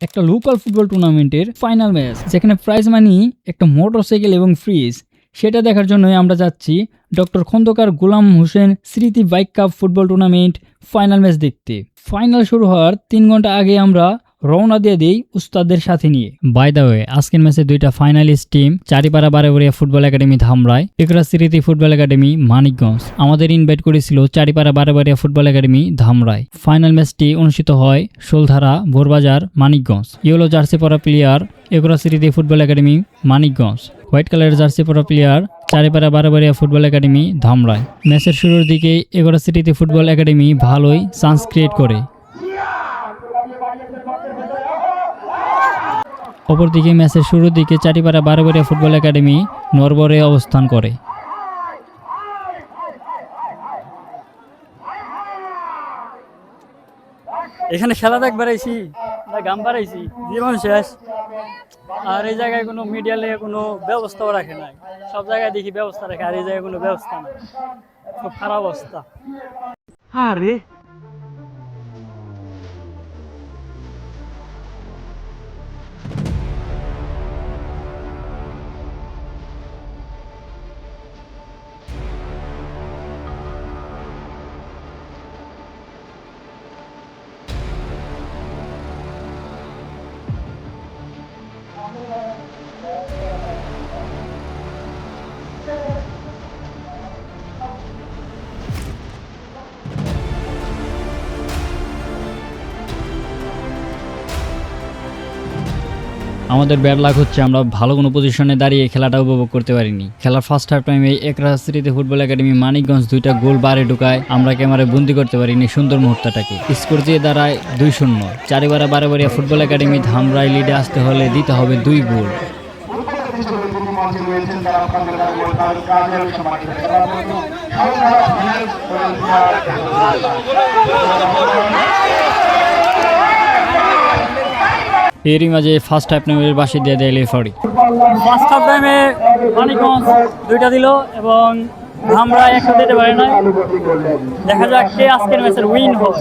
একটা local football টুর্নামেন্টের final match যেখানে প্রাইজ মানি একটা মোটরসাইকেল এবং ফ্রিজ, সেটা দেখার জন্যই আমরা যাচ্ছি ডক্টর খন্দকার গোলাম হোসেন স্মৃতি bike cup football tournament final match দেখতে। ফাইনাল শুরু হওয়ার 3 ঘন্টা আগে আমরা রওনা দিয়ে দিই উস্তাদদের সাথে নিয়ে। বাই দ্য ওয়ে, আজকের ম্যাচে দুইটা finalist team Charipara Barobaria football academy Dhamrai, Ekra Smriti football academy Manikganj. আমাদের ইনভাইট করেছিল Charipara Barobaria football academy Dhamrai. Final ম্যাচটি অনুষ্ঠিত হয় শোলধারা বোরবাজার মানিকগঞ্জ। ইয়েলো জার্সি পরা player Ekra Smriti football academy Manikganj, white কালারের জার্সি পরা player Charipara Barobaria football academy Dhamrai. ম্যাচের শুরুর দিকে একরা স্মৃতি ফুটবল একাডেমি ভালোই চান্স ক্রিয়েট করে। অপরদিকে ম্যাচের শুরুর দিকে চারিপাড়া বারোবাড়িয়া ফুটবল একাডেমি নরবরে অবস্থান করে। এখানে খেলা দেখবার আইছি না গান বাড়াইছি, জীবন শেষ। আর এই জায়গায় কোনো মিডিয়ালে কোনো ব্যবস্থাও রাখে নাই। সব জায়গায় দেখি ব্যবস্থা রাখে, আর এই জায়গায় কোনো ব্যবস্থা নেই। খুব খারাপ অবস্থা। আরে আমাদের ব্যাড লাক হচ্ছে আমরা ভালো কোনো পজিশনে দাঁড়িয়ে খেলাটা উপভোগ করতে পারিনি। খেলার ফার্স্ট হাফ টাইমে একরা স্মৃতি ফুটবল একাডেমি মানিকগঞ্জ দুইটা গোল বারে ঢুকায়, আমরা ক্যামেরায় বন্দি করতে পারিনি সুন্দর মুহূর্তটাকে। স্কোর দিয়ে দাঁড়ায় 2-0। চারিপাড়া বারোবাড়িয়া ফুটবল একাডেমি ধামরাই লিডে আসতে হলে দিতে হবে 2 গোল। এরই মাঝে ফার্স্ট হাফ টাইমের বাসি দিয়ে দেয় রেফারি। ফার্স্ট হাফ টাইমে মানিকগঞ্জ 2টা দিল এবং আমরা একটা দিতে পারি না। দেখা যাক কে আজকের ম্যাচের উইন হয়।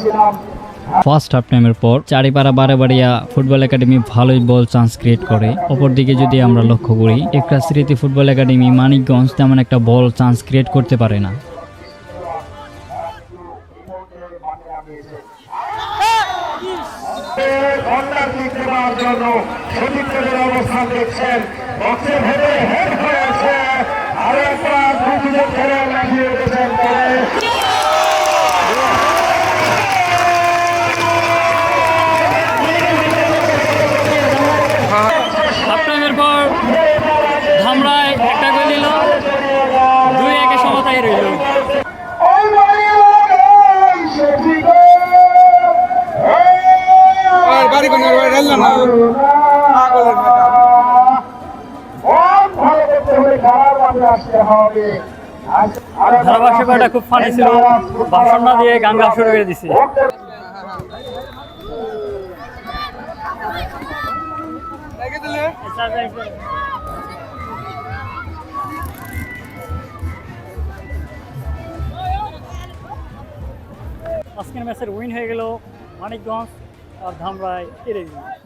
ফার্স্ট হাফ টাইমের পর চারিপাড়া বারোবাড়িয়া ফুটবল একাডেমি ভালোই বল চান্স ক্রিয়েট করে। অপরদিকে যদি আমরা লক্ষ্য করি একরা স্মৃতি ফুটবল একাডেমি মানিকগঞ্জ তেমন একটা বল চান্স ক্রিয়েট করতে পারে না। অবস্থান দেখছেন বক্সের ভেতরে হেড হয়েছে আর একবার দুজন খেলে লাগিয়ে দিয়েছেন। হাফ টাইমের পর ধামরাই একটা গোল দিল, 2-1 সমতায় রইল। ধারাভাষ্যটা খুব ফানি ছিল, ভাষণ না দিয়ে গান গাওয়া শুরু করে দিছে। আজকের ম্যাচের উইন হয়ে গেল মানিকগঞ্জ আর ধামরাই হেরে গেল।